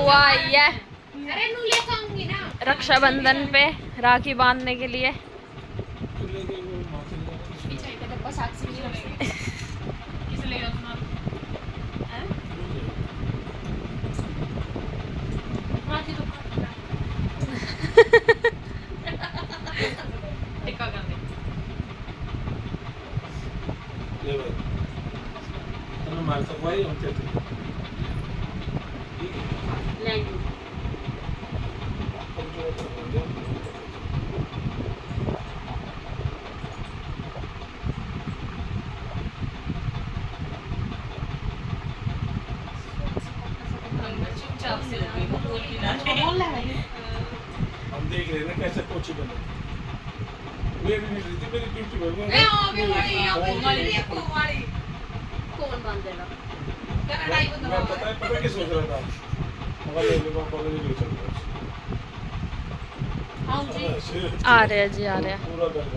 बुआ आई है रक्षाबंधन पे राखी बांधने के लिए। हम देख रहे हैं ना कैसे पोछी बने। मेरी नहीं रही थी, मेरी ड्यूटी बन गई। कौन बांधेगा? मैं पता क्या सोच रहा था, मगर ले पापा को नहीं चल रहा। आ रहे हैं जी, आ रहे हैं। पूरा कर दो।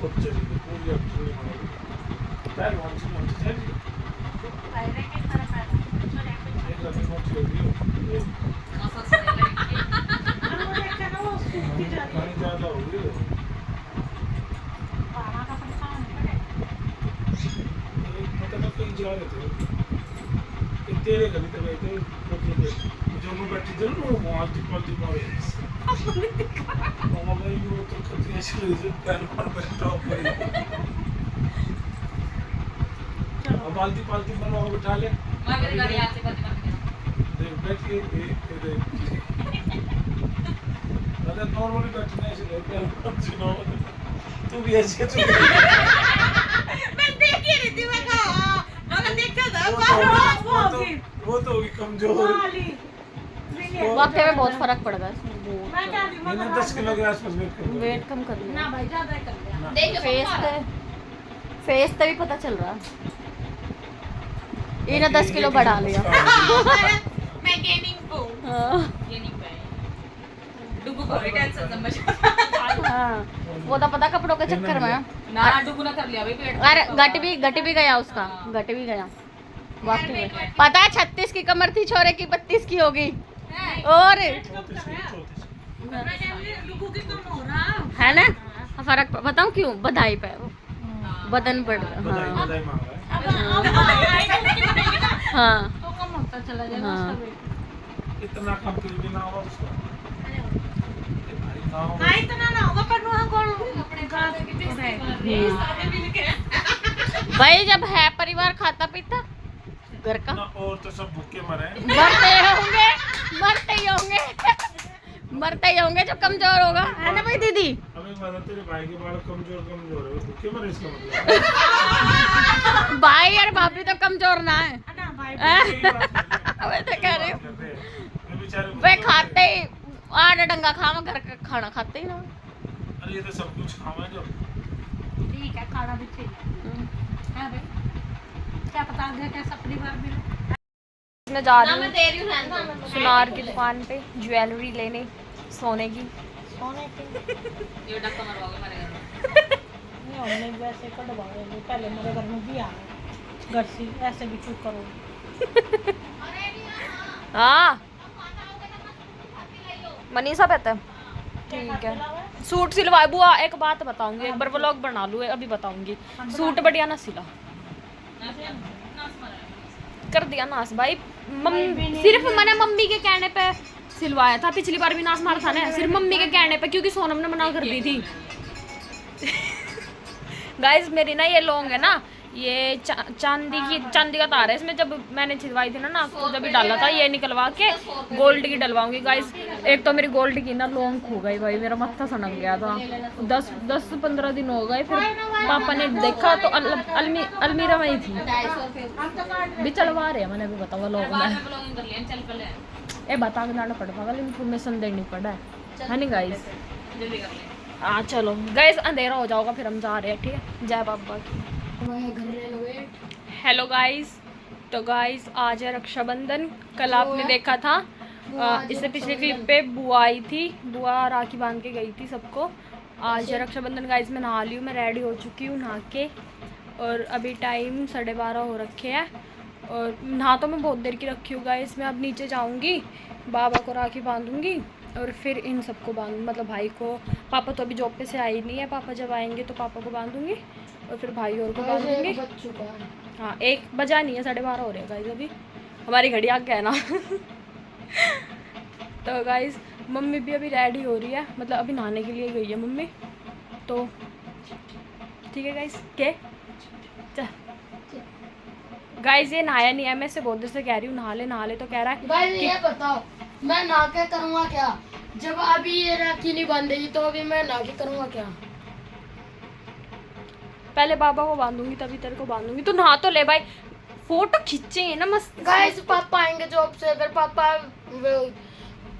खूब चली गई, पूरी अपनी बनाई। पैर वांची चली। एक लगी वांची लगी। पानी ज़्यादा हो गई। पता नहीं कहीं जा रहे थे। तेरे गली तक गए थे, जो मैं बैठी थी ना वो वांची मारे। मामा भाई वो तो खतरे से पैर पर बैठा हुआ है। अब बाल्टी पर वहाँ बिठा ले। देख बैठ के अगर नॉर्मली बैठना है इसलिए पैर पर चुनाव तू भी ऐसे मैं देख ही रही थी, मैं कहा मगर देखा था वो तो होगी कमजोर। वाकई में बहुत फर्क पड़ गया इसमें। मैंने 10 किलो के आसपास वेट कम कर लिया। ना भाई ज्यादा कर लिया। फेस पे भी पता चल रहा। इन्हें 10 किलो बढ़ा लिया। मैं गेमिंग को गेमिंग पे डुगु को टेंशन समझ। हाँ, वो तो पता कपड़ों के चक्कर में ना डुगु ना कर लिया भाई पेट। अरे घट भी गया उसका, घट भी गया वाकई में। पता है 36 की कमर थी छोरे की, 32 की होगी। और डुगु की कम हो रहा है ना फर्क। बताऊं क्यों? बधाई पे वो बदन बढ़ रहा। बधाई मांग रहा है। हाँ तो कम होता चला जाएगा उसका वेट। इतना कम फिर भी ना होगा उसका। हाँ इतना ना होगा पर वहाँ कौन अपने गाँव के भाई जब है परिवार खाता पीता घर का। और तो सब भूखे मरे। मरते ही होंगे जो कमजोर होगा, है ना भाई दीदी? अबे बता, तेरे भाई के बाल कमजोर है, भूखे मरे इसका मतलब। भाई और भाभी तो कमजोर ना है। ना भाई मैं तो कह रही हूँ बेचारे वे खाते ही आधा डंगा खावा, घर का खाना खाते ही ना। अरे ये तो सब कुछ खावा जो। ठीक है खाना भी चाहिए। हाँ भाई क्या पता आगे कैसा परिवार मिले। मैं जा रही हूँ सुनार की दुकान पे ज्वेलरी लेने, सोने की। ये डक्का मरवाओगे मेरे घर में। नहीं हमने वैसे कटवाएंगे, पहले मेरे घर में भी आए घर से ऐसे भी चुप करो। हाँ मनीषा पता ठीक है। सूट सिलवाए बुआ। एक बात बताऊंगी, एक बार व्लॉग बना लूँ, अभी बताऊंगी। सूट बढ़िया ना सिला कर दिया नास भाई। सिर्फ मैंने मम्मी के कहने पे सिलवाया था। पिछली बार भी नास मारा था ना, सिर्फ मम्मी के कहने पे, क्योंकि सोनम ने मना कर दी थी। गाइस मेरी ना ये लॉन्ग है ना, ये चांदी का तार है इसमें। जब मैंने छिलवाई थी ना तो जब भी डाला था, ये निकलवा के गोल्ड की डलवाऊंगी गाइस। एक तो मेरी गोल्ड की ना लॉन्ग खो गई भाई, मेरा मत्था सनक गया था। 10-15 दिन हो गए। फिर पापा ने देखा तो अलमीरा में ही थी। भी चलवा रहे हैं मैंने भी बताऊंगा लोग में। ए बता के जाना पड़ता है, इन्फॉर्मेशन देनी पड़ा है नहीं गाइस? हाँ चलो गाइस, अंधेरा हो जाओगा फिर हम जा रहे हैं, ठीक है? जय बाबा की। हेलो गाइस, तो गाइस आज है रक्षाबंधन। कल आपने देखा था इससे पिछले क्लिप पे बुआ आई थी, बुआ राखी बांध के गई थी सबको। आज रक्षाबंधन गाइस मैं नहा ली हूँ, मैं रेडी हो चुकी हूँ नहा के। और अभी टाइम 12:30 हो रखे हैं और नहा तो मैं बहुत देर की रखी हूँ गाइस। मैं अब नीचे जाऊँगी, बाबा को राखी बांधूंगी और फिर इन सबको बांधूंगी, मतलब भाई को। पापा तो अभी जॉब पे से आए नहीं है, पापा जब आएंगे तो पापा को बांधूंगी और फिर भाई और को बांधूंगी। हाँ 1 बजा नहीं है, 12:30 हो रहे हैं गाइस अभी। हमारी घड़ी आ गया है ना। तो गाइस मम्मी भी अभी रेडी हो रही है, मतलब अभी नहाने के लिए गई है मम्मी। तो ठीक है गाइस, के गाइस ये नहाया नहीं है, मैं इससे बहुत देर से कह रही हूँ नहा ले, तो कह रहा है गाइस ये बताओ मैं नहा के करूँगा क्या? जब अभी ये राखी नहीं बांधेगी तो अभी मैं नहा के करूँगा क्या? पहले बाबा को बांधूंगी तभी तेरे को बांधूंगी। तो नहा तो ले भाई, फोटो खींचे ना मस्त। गाइस पापा आएंगे जॉब से, फिर पापा वो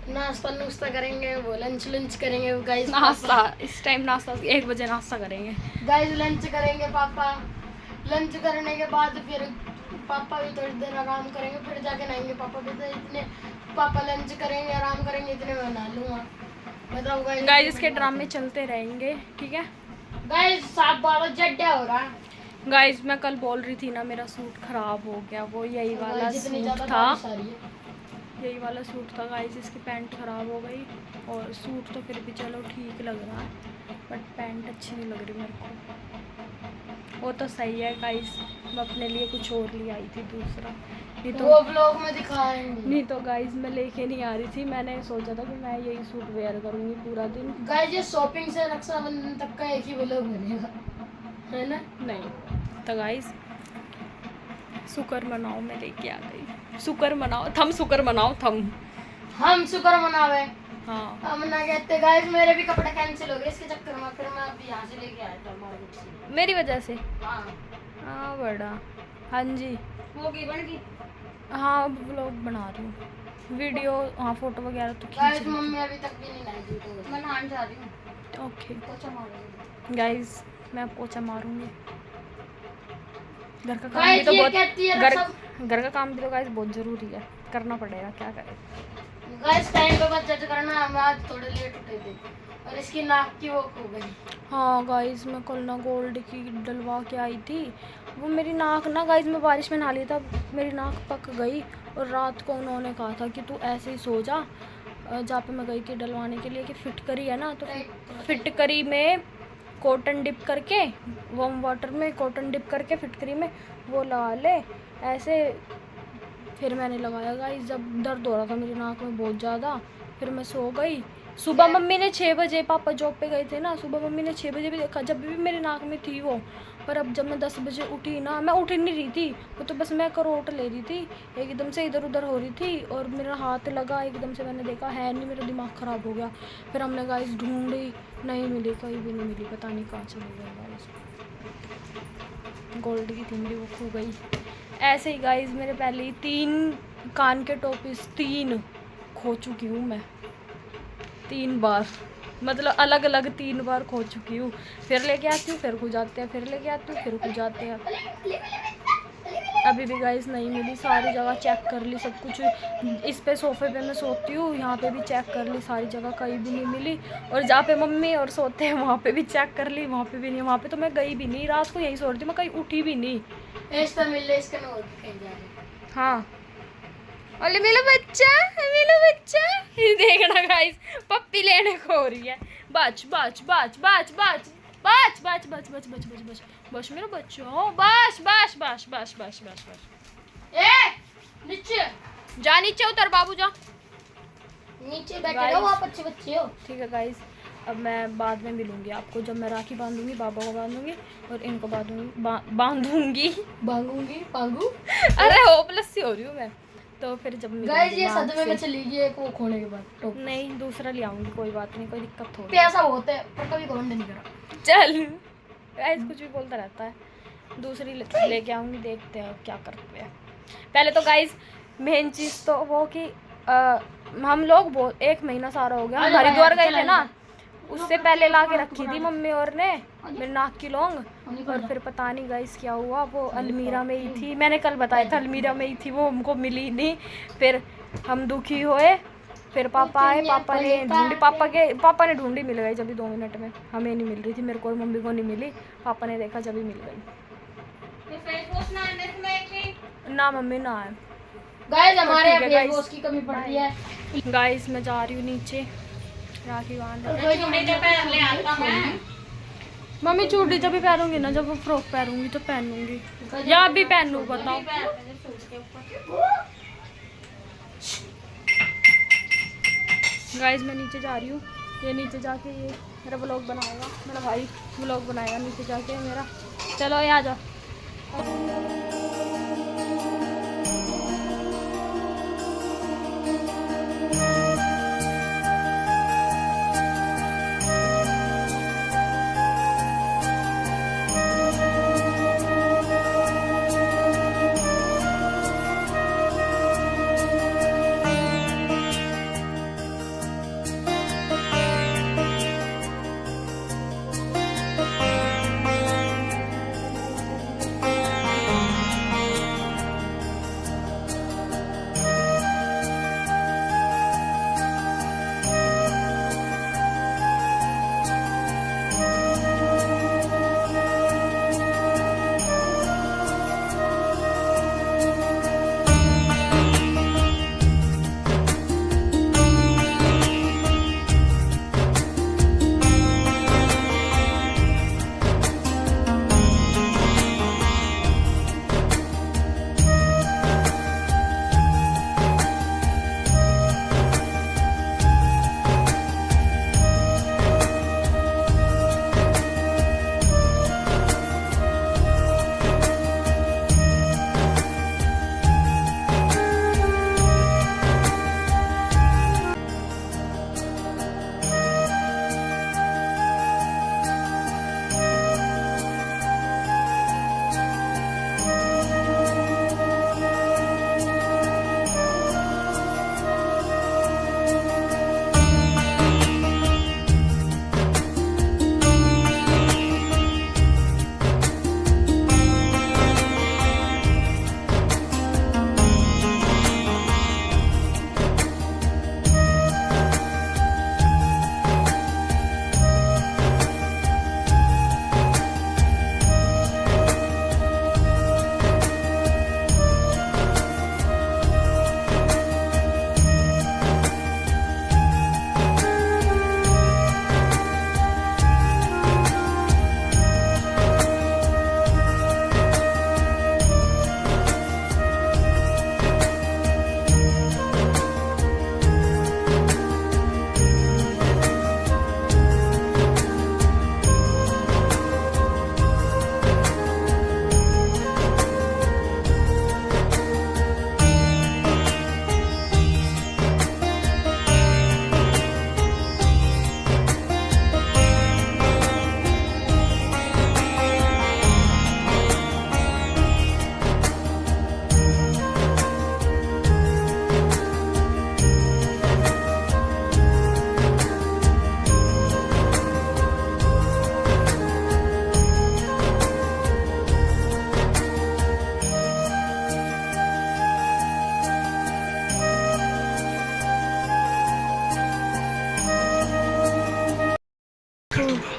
नाश्ता नुश्ता करेंगे, वो लंच करेंगे गाइस। नाश्ता इस टाइम नाश्ता 1 बजे नाश्ता करेंगे गाइस लंच करेंगे पापा। लंच करने के बाद फिर पापा भी थोड़ी देर आराम करेंगे, फिर जाके नहाएंगे पापा भी। तो इतने पापा लंच करेंगे, आराम करेंगे, इतने में नहा लूँगा। बताओ गाइस इसके ड्रामे चलते रहेंगे, ठीक है गाइस। 7-12 जड्डा हो रहा है गाइस। मैं कल बोल रही थी ना मेरा सूट खराब हो गया, वो यही वाला जितनी सूट ज्यादा था, बारिश आ रही है। यही वाला सूट था गाइस। इसकी पैंट ख़राब हो गई और सूट तो फिर भी चलो ठीक लग रहा है, बट पैंट अच्छी नहीं लग रही मेरे को। वो तो सही है गाइस, मैं अपने लिए कुछ और ले आई थी दूसरा, नहीं तो वो व्लॉग में दिखाएंगे। नहीं तो गाइस मैं लेके नहीं आ रही थी। मैंने सोचा था कि मैं यही सूट वेयर करूँगी पूरा दिन। गाइस ये शॉपिंग से रक्षाबंधन तक का एक ही व्लॉग बनेगा, है ना? नहीं तो गाइस शुक्र मनाओ मैं लेके आ गई। शुक्र मनाओ, थम शुक्र मनाओ थम। हम शुक्र मनावे। हाँ हम ना कहते गाइस मेरे भी कपड़े कैंसिल हो गए इसके चक्कर में, फिर मैं अभी यहाँ से लेके आया था मार्केट से। मेरी वजह से। हाँ हाँ बड़ा, हाँ जी वो की बन गई। हाँ व्लॉग बना रही हूँ, वीडियो हाँ फोटो वगैरह तो गाइस खींच मम्मी अभी तक भी नहीं लाई थी तो मैं नहाने जा रही हूँ। ओके पोछा मारूंगी। गाइस मैं पोछा मारूंगी। घर का काम भी गाइस तो ये बहुत कहती है घर का काम भी तो गाइस बहुत ज़रूरी है, करना पड़ेगा, क्या करें। गाइस टाइम पे बचत करना। हम आज थोड़े लेट उठे थे और इसकी नाक की वो खो गई। हाँ गाइस मैं कल ना गोल्ड की डलवा के आई थी, वो मेरी नाक ना गाइस मैं बारिश में नहा ली था, मेरी नाक पक गई। और रात को उन्होंने कहा था कि तू ऐसे ही सो जा, जहाँ पे मैं गई थी डलवाने के लिए कि फिटकरी है ना, तो फिटकरी में कॉटन डिप करके, वार्म वाटर में कॉटन डिप करके फिटकरी में वो लगा ले ऐसे। फिर मैंने लगाया गाइस, जब दर्द हो रहा था मेरी नाक में बहुत ज़्यादा, फिर मैं सो गई। सुबह मम्मी ने 6 बजे, पापा जॉब पे गए थे ना, सुबह मम्मी ने 6 बजे भी देखा, जब भी मेरी नाक में थी वो। पर अब जब मैं 10 बजे उठी ना, मैं उठ नहीं रही थी, वो तो बस मैं करोट ले रही थी, एकदम से इधर उधर हो रही थी और मेरा हाथ लगा एकदम से, मैंने देखा है नहीं, मेरा दिमाग ख़राब हो गया। फिर हमने गाइस ढूंढी, नहीं मिली, कहीं भी नहीं मिली, पता नहीं कहाँ चली गई गाइस। गोल्ड की थी मेरी, वो खो गई। ऐसे ही गाइस मेरे पहले ही 3 कान के टोपीस 3 खो चुकी हूँ मैं, 3 बार, मतलब अलग अलग 3 बार खो चुकी हूँ। फिर लेके आती हूँ, फिर खो जाते हैं, फिर लेके आती हूँ, फिर खो जाते हैं। अभी भी गाइस नहीं मिली, सारी जगह चेक कर ली सब कुछ। इस पे सोफे पे मैं सोती हूँ, यहाँ पे भी चेक कर ली, सारी जगह कहीं भी नहीं मिली। और जहाँ पे मम्मी और सोते हैं वहाँ पे भी चेक कर ली, वहाँ पे भी नहीं। वहाँ पे तो मैं गई भी नहीं, रात को यहीं सो रही थी, मैं कहीं उठी भी नहीं। इसका मिल रहा, इसका नोट कहीं जा रहे। हाँ अरे मेरा बच्चा, मेरा बच्चा, ये देखना गाइस पप्पी लेने को हो रही है। बच बच बच बच बच बच बच बच बच बच बच बच बस मेरा बच्चा हो, बस बस बस बस बस बस बस। ए नीचे जा, नीचे उतर बाबू जा। नीचे बैठे रहो, आप अच्छे बच्चे हो। ठीक है गाइस, अब मैं बाद में मिलूंगी आपको, जब मैं राखी बांधूंगी, बाबा को बांधूंगी और इनको बांधूंगी पांगू। अरे होपलेस सी हो रही हूँ मैं। तो फिर जब गाइस ये मिलूंगी सदमे में आपसे। चली गई एक वो खोने के बाद टोप। नहीं दूसरा ले आऊंगी, कोई बात नहीं, कोई दिक्कत थोड़ी। पैसा बहुत है पर कभी घमंड नहीं करा। चल गाइस कुछ भी बोलता रहता है। दूसरी लेके आऊंगी, देखते हैं क्या करते हैं। पहले तो गाइस मेन चीज़ तो वो कि हम लोग 1 महीना सारा हो गया, हम हरिद्वार गए थे ना, उससे पहले ला के रखी थी मम्मी और ने मेरे नाक की लौंग। और फिर पता नहीं गाइस क्या हुआ, वो अलमीरा में ही थी, मैंने कल बताया था अलमीरा में ही थी, वो हमको मिली नहीं। फिर हम दुखी हुए फिर पापा आए, पापा ने ढूंढी, मिल गई जब 2 मिनट में। हमें नहीं मिल रही थी, मेरे को और मम्मी को नहीं मिली, पापा ने देखा जब मिल गई। ना मम्मी ना है। गाइस हमारे ठीक है, यहाँ guys। फेस की कमी पड़ती है। गाइस मैं जा रही हूँ नीचे राखी बांध। मम्मी चूड़ी जब भी पहनूंगी ना, जब वो फ्रॉक पहनूंगी तो पहनूंगी, या अभी पहनूं बताओ। गाइस मैं नीचे जा रही हूँ, ये नीचे जाके ये मेरा व्लॉग बनाएगा, मेरा भाई व्लॉग बनाएगा नीचे जाके मेरा। चलो ये आ जाओ।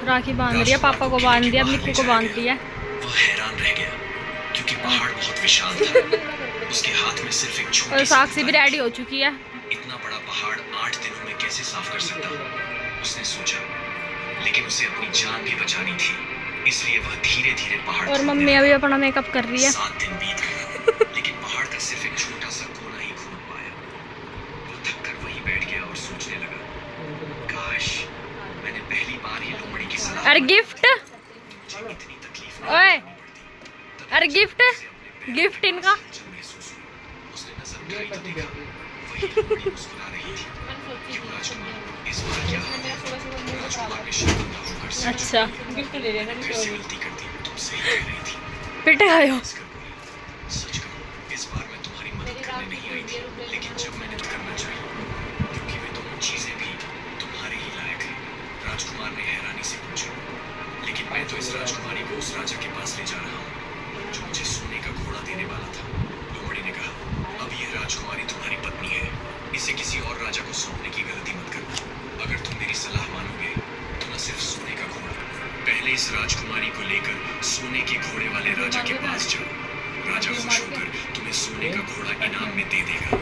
राखी बांध रही है, पापा को बांध दिया, निक्कू को बांध दिया। वो हैरान रह गया क्योंकि पहाड़ बहुत विशाल था। उसके हाथ में सिर्फ एक छोटी और साक्षी भी रेडी हो चुकी है। इतना बड़ा पहाड़ 8 दिनों में कैसे साफ कर सकता? उसने सोचा, लेकिन उसे अपनी जान भी बचानी थी, इसलिए वह धीरे-धीरे पहाड़ और मम्मी अभी अपना मेकअप कर रही है। 7 दिन बीत गए, लेकिन पहाड़ का सिर्फ एक छोटा सा कोना ही खोल पाया। वो थककर वहीं बैठ गया और सोचने लगा, काश मैंने पहली बार ही लोमड़ी की सलाह। अरे गिफ्ट, इतनी तकलीफ नहीं ओए, उठानी पड़ती। अरे गिफ्ट, गिफ्ट इनका। उसने नजर उठाई तो देखा वही लोमड़ी मुस्कुरा रही थी। क्यों राजकुमार, इस बार क्या हाल है? राजकुमार ने शर्मिंदा होकर सिर अच्छा गिफ्ट ले लेना। फिर से गलती कर दी, तुम सही कह रही थी। पिटे गए हो। हंसकर बोली, सच कहूं, इस बार मैं तुम्हारी मदद करने नहीं आई थी, लेकिन जब मैंने करना चाहिए, क्योंकि वे दोनों चीजें भी तुम्हारे ही लायक हैं। राजकुमार ने हैरानी से पूछा, लेकिन मैं तो इस राजकुमारी को उस राजा के पास ले जा रहा हूँ जो मुझे सोने का घोड़ा देने वाला था। लोमड़ी ने कहा, अब यह राजकुमारी तुम्हारी पत्नी है, इसे किसी और राजा को सौंपने सोने के घोड़े वाले राजा के पास जाओ। राजा खुश होकर तुम्हें सोने का घोड़ा इनाम में दे देगा।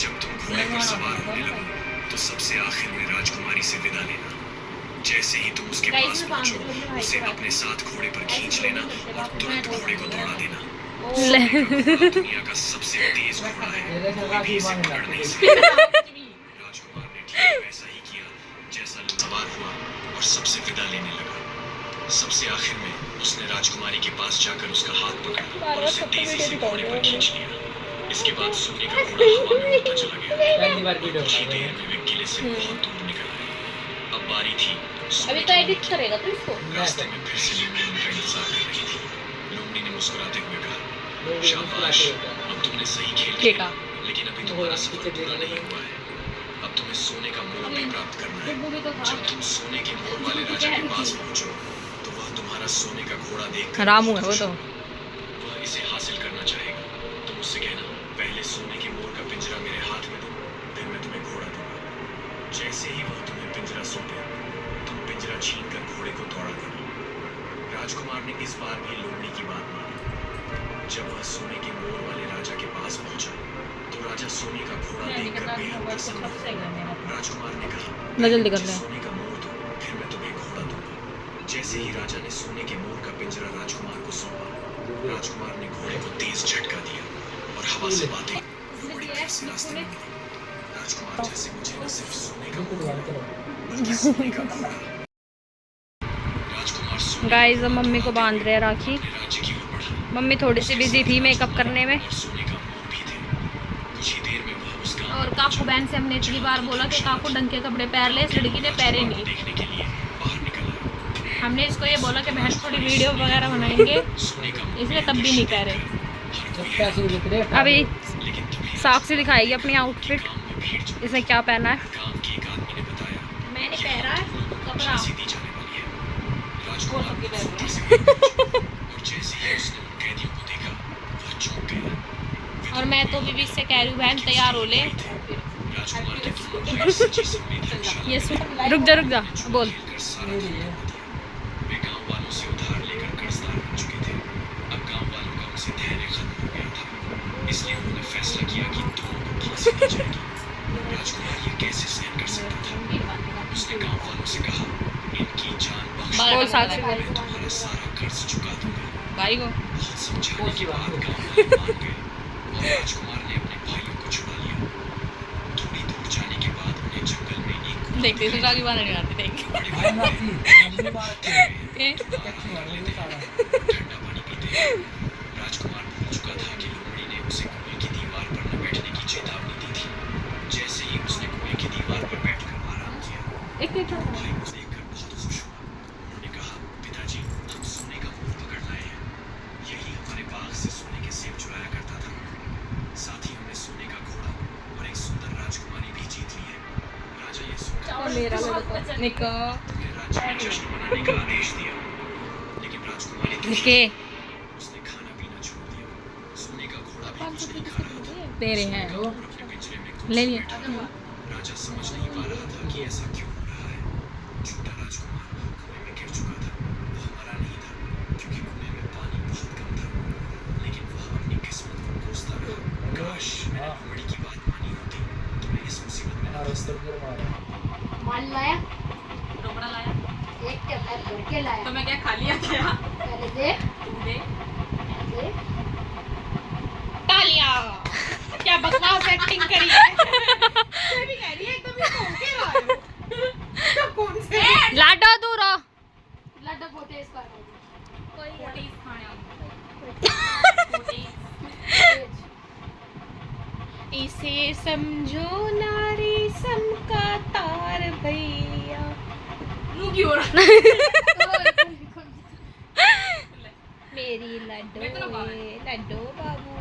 जब तुम घोड़े पर सवार होने लगो तो सबसे आखिर में राजकुमारी से विदा लेना। जैसे ही तुम उसके पास पहुंचो, उसे अपने साथ घोड़े पर खींच लेना और तुरंत घोड़े को दौड़ा देना। सोने का घोड़ा दुनिया का सबसे तेज घोड़ा है, कोई भी इसे पकड़ नहीं सकता। राजकुमार ने ठीक वैसा ही किया जैसा सवार हुआ और सबसे विदा लेने लगा। सबसे आखिर में उसने राजकुमारी के पास जाकर उसका हाथ पकड़ा और उसे तेजी से घोड़े पर खींच लिया। इसके बाद सोने का घोड़ा हवा में उड़ता चला गया। कुछ ही देर में वे किले से बहुत दूर निकल गए। अब बारी थी अभी तो एडिट करेगा तो इसको। रास्ते में फिर से लोमड़ी उनका इंतजार कर रही थी। लोमड़ी ने मुस्कुराते हुए कहा, शाबाश, अब तुमने सही खेल खेला, लेकिन अभी तुम्हारा सफर पूरा नहीं हुआ है। अब तुम्हें सोने का मोर भी प्राप्त करना है। जब तुम सोने के मोर वाले राजा के पास पहुंचो तो वह तुम्हारा सोने का घोड़ा देखकर हराम हुआ वो तो। वह इसे हासिल करना चाहेगा। तुम उससे कहना, पहले सोने के मोर का पिंजरा मेरे हाथ में दो, फिर मैं तुम्हें घोड़ा दूंगा। जैसे ही वह तुम्हें पिंजरा सौंपे, तुम पिंजरा छीनकर घोड़े को दौड़ा देना। राजकुमार ने इस बार भी लोमड़ी की बात मानी। जब वह सोने के मोर वाले राजा के पास पहुंचा तो राजा सोने का घोड़ा देखकर बेहद प्रसन्न हुआ। राजकुमार ने कहा, ना जल्दी कर ले। सोने का मोर दो, फिर मैं तुम्हें घोड़ा दूंगा। जैसे ही राजा ने सोने के मोर का पिंजरा राजकुमार को सौंपा, राजकुमार ने घोड़े को तेज झटका दिया और हवा से बातें घोड़ी फिर से रास्ते में मिली। राजकुमार जैसे मुझे न सिर्फ सोने का मोर बल्कि सोने का घोड़ा। राजकुमार सोने गाइस अब मम्मी को बांध रहे हैं राखी। के राज्य की ओर बढ़ा मम्मी थोड़ी सी बिजी थी मेकअप करने में। और सोने का मोर भी थे। कुछ ही देर में वह उस गांव और काकू बहन से हमने इतनी बार बोला कि काकू ढंग के कपड़े पहन ले, इस लड़की ने पहने नहीं। देखने के लिए बाहर निकल आया। हमने इसको ये बोला कि बहन थोड़ी वीडियो वगैरह बनाएंगे, सोने का मोर इसलिए तब भी नहीं पहने। अभी लेकिन तभी साक्षी दिखाएगी अपनी आउटफिट, गांव में भीड़ जमी। इसने क्या पहना है। गांव के एक आदमी ने बताया, मैंने पहना है कपड़ा। फांसी दी जाने वाली है। राजकुमार फौरन से वहीं पहुंचा और जैसे ही उसने उन कैदियों को देखा, वह चौंक गया। और मैं तो बीबी से कह रही हूँ बहन तैयार हो ले। राजकुमार के दोनों भाई सच्ची संवेदनशील ये रुक जा बोल। खेलकर सारा खेल खो दिया। वे गांव वालों से उधार लेकर कर्जदार बन चुके थे। अब गांव वालों का उनसे धैर्य खत्म हो गया था, इसलिए उन्होंने फैसला किया कि दोनों को फांसी दी जाएगी। राजकुमार ये कैसे सहन कर सकता था। उसने गांव वालों से कहा, इनकी जान बख्श दो, बोल साक्षी बोल। मैं तुम्हारा सारा कर्ज चुका दूंगा। भाई को बहुत समझाने के बाद गांव वाले मान गए और राजकुमार ने अपने भाइयों को छुड़ा लिया। थोड़ी दूर जाने के बाद उन्हें जंगल में एक कुआं देखते तो आगे बात नहीं आती देख। बड़े बड़े ठंडा पानी पीते हैं। राजकुमार भूल चुका था कि लोमड़ी ने उसे कुएं की दीवार पर न बैठने की चेतावनी दी थी। जैसे ही उसने कुएं की दीवार पर बैठकर आराम किया, भाई उसे देखकर बहुत खुश हुआ। उन्होंने कहा, पिताजी, हम सोने का मोर पकड़ लाए हैं। यही हमारे बाग से सोने के सेब चुराया करता था। साथ ही हमने सोने का घोड़ा और एक सुंदर राजकुमारी भी जीत ली है। राजा ये सुनकर मेरा निका अपने राज्य में जश्न मनाने का आदेश दिया, लेकिन राजकुमारी दुखी के थी। उसने खाना पीना छोड़ दिया। सोने का घोड़ा भी कुछ नहीं खा रहा था। तेरे हैं और अपने पिंजरे में घुस ले लिया। बैठा था। राजा समझ नहीं पा रहा था कि ऐसा क्यों हो रहा है। छोटा राजकुमार कुएं में गिर चुका था। वह मरा नहीं था क्योंकि कुएं में पानी बहुत कम था, लेकिन वह अपनी किस्मत को कोसता रहा। काश मैंने लोमड़ी की बात मानी होती तो मैं इस मुसीबत में न फंसता। माल लाया, रोकड़ा लाया एक के पैर भर के लाया। तो मैं क्या खा लिया था? पहले देख, दे देख। तालियां। क्या बकवास एक्टिंग करी है। मैं भी कह रही है एकदम ये कौन के रहा है तो कौन से लाडो दूर हो। लड्डू पोते इसका पोटी खाने इसे समझो नारी सम का तार भैया। रुकी हो रहा मेरी लड्डू मैं तो ना बाबू। लड्डू बाबू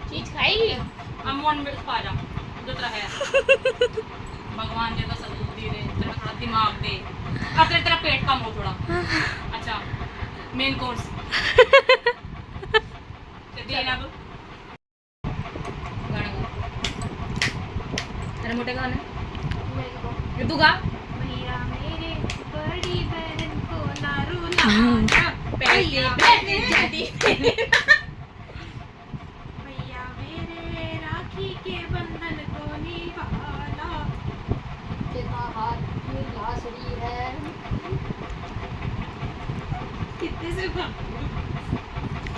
चीज खाएगी। हम वन मिनट पा जा जो तेरा है भगवान जी का सबूत दे रहे तेरा थोड़ा दिमाग दे अब तेरा पेट कम हो थोड़ा अच्छा मेन कोर्स देना दो गाना गा अरे मोटे गाना ये तू गा भैया मेरे बड़ी बहन को ना रुलाना पहले ऐसी बहने जल्दी भैया मेरे राखी के बंधन को निभाना। तेरा हाथ में लासड़ी है। कितने से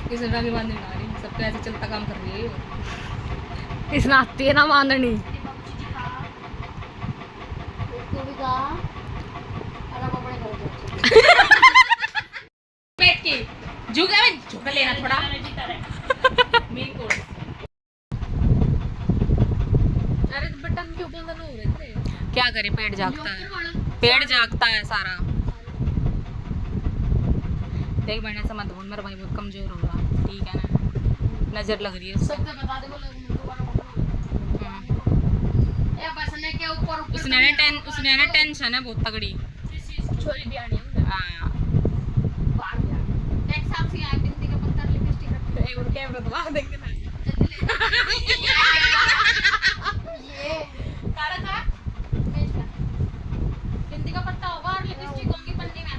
किस राखी बांधने आ रही सबका ऐसे चलता काम कर रही है। इस नाती है ना माननी। तू भी गा। अरे आप अपने घर जाओ। बैठ के झुका में झुक लेना थोड़ा मेरी कोड। अरे बटन क्यों बंद हो रहे थे? क्या करे पेट जागता है, पेट जागता है सारा। देख मैंने समझ बोल मेरा भाई बहुत कमजोर होगा ठीक है ना, नजर लग रही है उसको। सबसे बता दे बोले दोबारा ए बसने के ऊपर उसने ना टेंशन है बहुत तगड़ी। छोरी भी आनी है। हाँ एक साथ से आए बिंदी का पत्थर लिपस्टिक रख एक और कैमरा तो वहां देख देना। ये कारा का बिंदी का पत्ता होगा और लिपस्टिक होगी पन्नी में।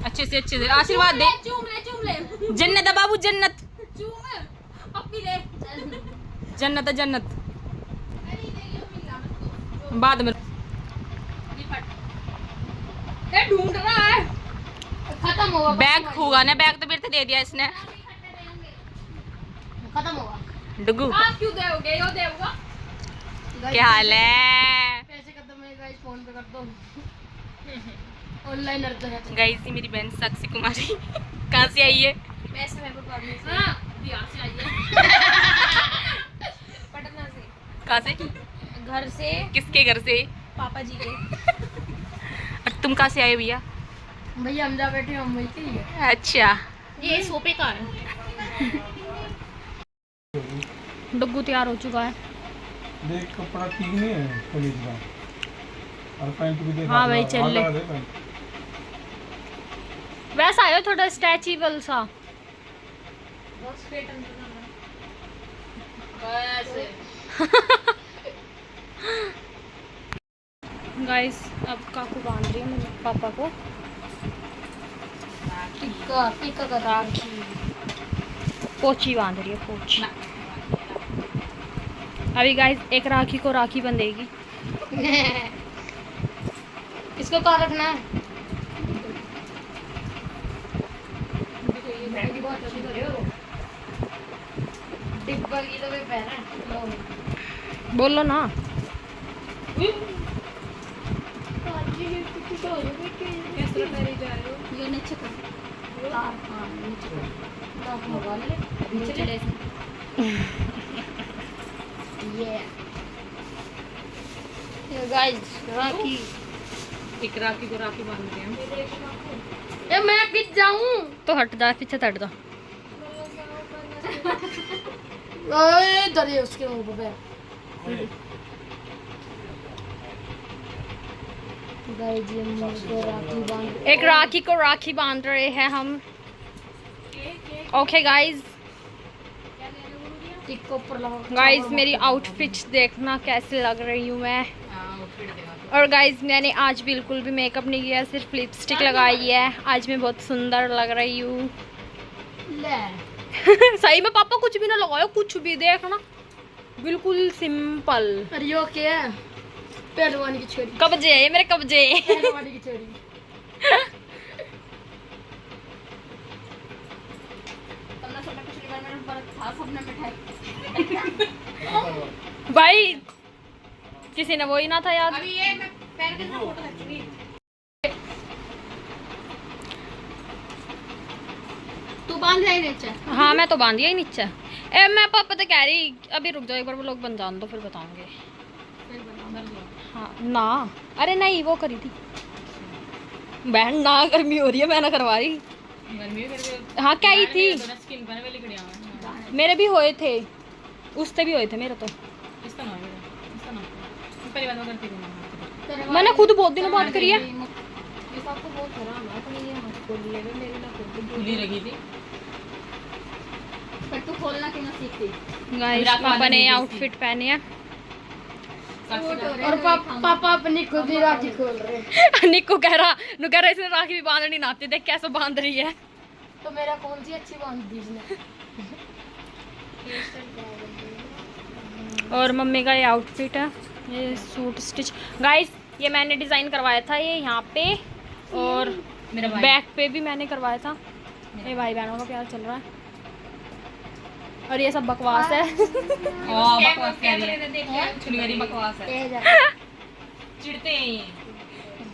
अच्छे से आशीर्वाद दे। चूम ले जन्नत है बाबू जन्नत, चूम अपनी ले जन्नत है जन्नत। बाद में ये ढूंढ रहा है खत्म होगा बैग होगा ना, बैग तो मेरे से दे दिया इसने। खत्म होगा। डुगू आप क्यों दोगे यो देगा क्या हाल है? पैसे खत्म है गाइस फोन पे कर दो ऑनलाइन अर्ज है। गाइस ये मेरी बहन साक्षी कुमारी कहाँ से आई है? पैसे मेरे को करने से हाँ बिहार से आई है पटना से कहाँ से? घर से किसके घर से? पापा जी के। और तुम कहाँ से आए भैया? भैया हम जा बैठे हम वही के लिए। अच्छा ये सोफे का है। डुग्गू तैयार हो चुका है। देख कपड़ा ठीक नहीं है कमीज का और पैंट भी देख। हाँ भाई, चल ले। वैसा आयो थोड़ा स्ट्रेचेबल सा। गाइस अब काकू बांध रही है मेरे पापा को टिक्का का राखी। पोची बांध रही है पोची। अभी गाइस एक राखी को राखी बंधेगी। इसको कहाँ रखना है? डिब्बा की तो भी पहना है। बोलो ना। ये नीचे कर। हाँ नीचे कर। दांत लगा ले। नीचे ले। ये गाइस राखी। एक राखी को राखी बांध रहे हैं। ये मैं गिर जाऊं। तो हट जा पीछे हट जा। ओए डरे उसके मुंह पे। गाइस ये मुझे राखी बांध। एक राखी को राखी बांध रहे हैं हम। ओके गाइस टिक्को ऊपर लगा। गाइस मेरी आउटफिट देखना कैसे लग रही हूँ मैं। हाँ वो फिर देगा। और गाइस मैंने आज बिल्कुल भी मेकअप नहीं किया, सिर्फ लिपस्टिक लगाई है। आज मैं बहुत सुंदर लग रही हूँ। ले सही में पापा कुछ भी ना लगाओ, कुछ भी देखना बिल्कुल सिंपल। अरे यो क्या है? पहलवान की छोरी। कब्जे है ये मेरे कब्जे। पहलवान की छोरी। तुमने छोटा पिछली बार मैंने पर था सबने मिठाई। भाई किसी ने वो ही ना था याद। अभी ये मैं पैर के साथ फोटो खींचूंगी। तू बांध रही नीचे। हाँ मैं तो बांधिया ही नीचे। मैं पापा तो कह रही अभी रुक जाओ एक बार वो लोग बन जान दो फिर बताऊंगे। हाँ ना अरे नहीं वो करी थी बहन ना गर्मी हो रही है मैं ना करवा रही। गर्मी में हाँ क्या ही थी स्किन बने वाली खड़ी है। मेरे भी होए थे उससे भी होए थे मेरे तो। इसका नाम है इसका नाम पहली बार मैं करती हूँ। मैंने खुद बहुत दिनों बाद करी है। ये सबको बहुत खराब है अपनी ये हाथ खोल ले मेरे ना खोल खुली लगी थी। पर तू खोलना क्यों ना सीखती। गाइस रात पापा वाली ने भी आउटफिट पहने हैं और पापा अपनी खुद ही राखी खोल रहे हैं। निक्को कह रहा इसने राखी भी बांधनी ना आती, देख कैसे बांध रही है। तो मेरा कौन सी अच्छी बांध दी इसने। और मम्मी का ये आउटफिट है, ये सूट स्टिच। गाइस ये मैंने डिज़ाइन करवाया था ये यहाँ पे, और मेरा भाई बैक पे भी मैंने करवाया था। ये भाई बहनों का प्यार चल रहा है, और ये सब बकवास है। बकवास कह रही है, छुलगरी बकवास है, चिढ़ते हैं ये,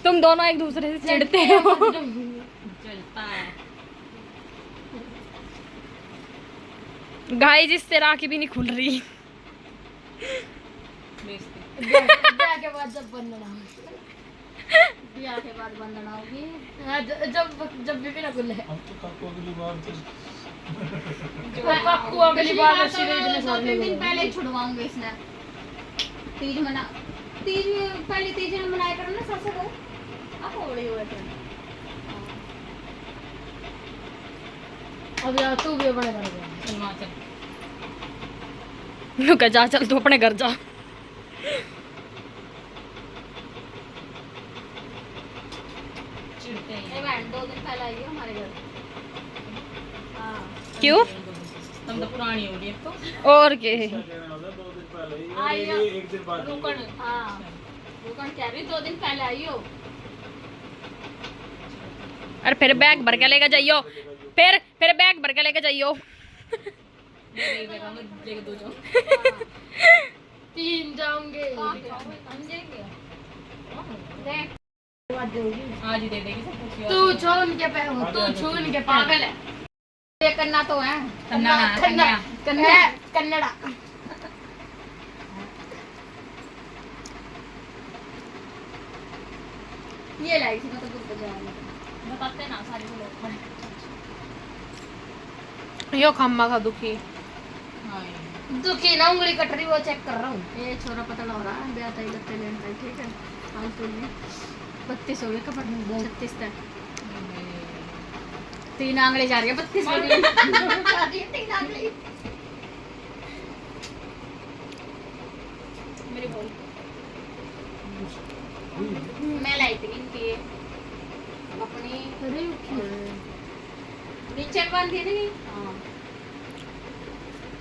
तुम दोनों एक दूसरे से चिढ़ते हो। चलता है। गाइस इससे राखी भी नहीं खुल रही। बेइज्जती। ब्याह के बाद जब बंधना होगी, ब्याह के बाद बंधना होगी। हाँ, जब भी ना खुले। अब तो काकू अगली बार तो काकू अगली बार रस्सी में इतने दो सारे तीन दिन लोग। पहले ही छुड़वाऊंगे इसने। तीज पहली तीज में मनाया करो ना सबसे को। अब होली हुए थे। अब यार तू भी बड़े कर गया। हिमाचल कह जा, चल तू अपने घर जा। चिढ़ते हैं ये बहन 2 दिन पहले आई है हमारे घर। हाँ। क्यों? तुम तो पुरानी हो गई अब तो। और के कहने वाला 2 दिन पहले ही, आई ये हो। एक दिन बाद रुकन हाँ। रुकन कह रही 2 दिन पहले आई हो। अरे फिर बैग भर के लेके जाइयो, फिर बैग भर के लेके जाइयो। लेके 2 जाओ। 3 जाऊंगे। हम जाएंगे। देख आज ही दे देगी सब कुछ। तू छून के पे हो, तू छून के पागल है। ये करना तो है। कन्नड़ा। ये लाई थी तो दूर जाएंगे। बताते ना सारे लोग। यो खम्मा का दुखी। दुखी ना उंगली कट रही, वो चेक कर रहा हूँ। ये छोरा पतला हो रहा है। ब्याह तय लगते लेने ठीक है। हाल तो में 32 हो गए कपड़ 36 तक। 3 आंगली जा रही है 32 हो गई। 3 आंगली। मेरी बोल मैं लाई थी इनकी अपनी नीचे बांधी थी। हाँ।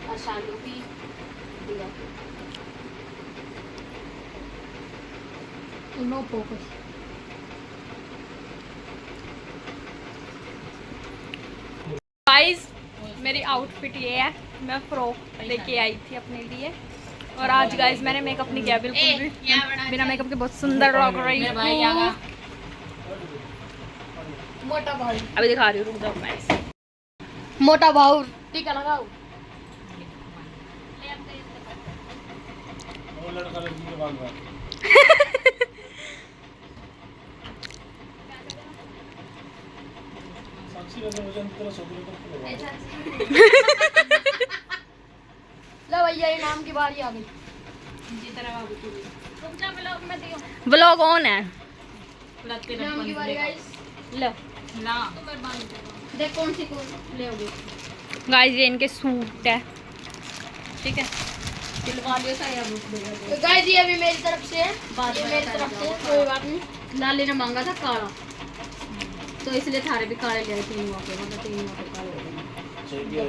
और शालू की दिया। No focus. गाइस मेरी आउटफिट ये है, मैं फ्रॉक लेके आई थी अपने लिए, और आज गाइस मैंने मेकअप नहीं किया बिल्कुल भी। बिना मेकअप के बहुत सुंदर लग रही मेरा भाई हूँ। आगा। मोटा भाऊ। अभी दिखा रही हूँ, रुक जाओ गाइस। मोटा भाऊ टीका लगाओ। वो लड़का लड़की के बाल बाल साक्षी वैसे वजन तेरा 100 किलो तक होगा। लो भैया ये नाम की बारी आ गई। व्लॉग ऑन है। नाम की बारी गाइस। लो ना देख कौन सी को लेओगे। गाइस ये इनके सूट है, ठीक है। दिलवा लियो सा या बुक दे। तो गाइस ये भी मेरी तरफ से है, ये मेरी तरफ से है, कोई बात नहीं। लाली ने मांगा था काला, तो इसलिए थारे भी काले ले 3 मौके, मतलब 3 मौके काले हो गए। सही भी है।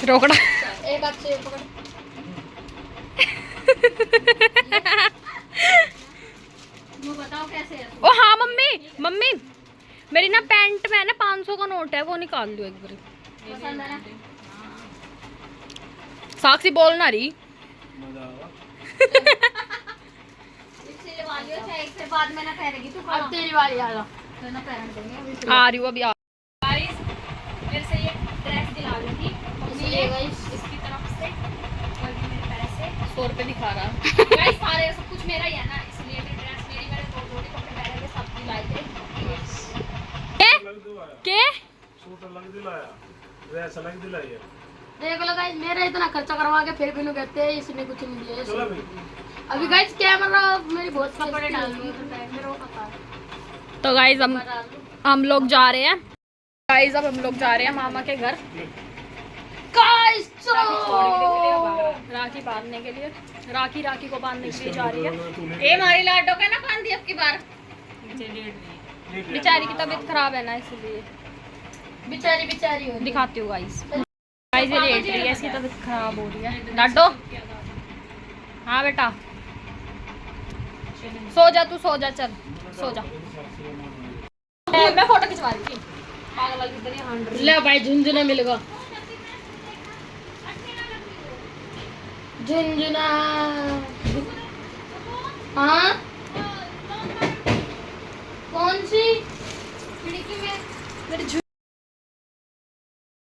रोकड़ा। एक हाथ से पकड़। वो बताओ कैसे है। ओ हाँ मम्मी मेरी ना पैंट में है ना 500 का नोट है, वो निकाल लो एक बार। पसंद है ना। साक्षी बोल ना रही। मजा आवा। इसलिए वालियो चाहे एक से बाद में ना पहनेगी तू। अब तेरी बारी आ जा। तो ना पहन देंगे अभी। आ रही हूँ अभी। गाइस मेरे से ये ड्रेस दिला रही थी इसलिए गाइस इसकी तरफ से, और ये मेरे पैसे 100 रुपये दिखा रहा। गाइस सारे सब कुछ मेरा ही है ना, इसलिए मेरी ड्रेस मेरी, मैंने 2 जोड़ी कपड़े पहने थे, सब दिलाए थे। अलग दिलाया, के सूट अलग दिलाया, ड्रेस अलग दिलाई है। देख लो गाइस, मेरा इतना खर्चा करवा के फिर भी नु कहते हैं इसने कुछ नहीं दिया। चलो भाई, अभी गाइस कैमरा मेरी बहुत कपड़े डाल दी दो मेरे को पता है। तो गाइज डाल दो। हम लोग जा रहे हैं। गाइज अब हम लोग जा रहे हैं मामा के घर। गाइस राखी बांधने के लिए राखी को बांधने के लिए जा रही है। ये हमारी लाडो का ना बांध दी अब की बार। बेचारी की तबीयत खराब है ना, इसलिए बेचारी हो दिखाती हूँ गाइस। गाइस ये लेट रही है, इसकी तबीयत खराब हो रही है। डाडो, हाँ बेटा सो जा, तू सो जा, चल सो जा। मैं फोटो खिंचवा रही थी, पागल वाली कितनी हांड रही है। ले भाई झुंझुना मिलेगा, झुंझुना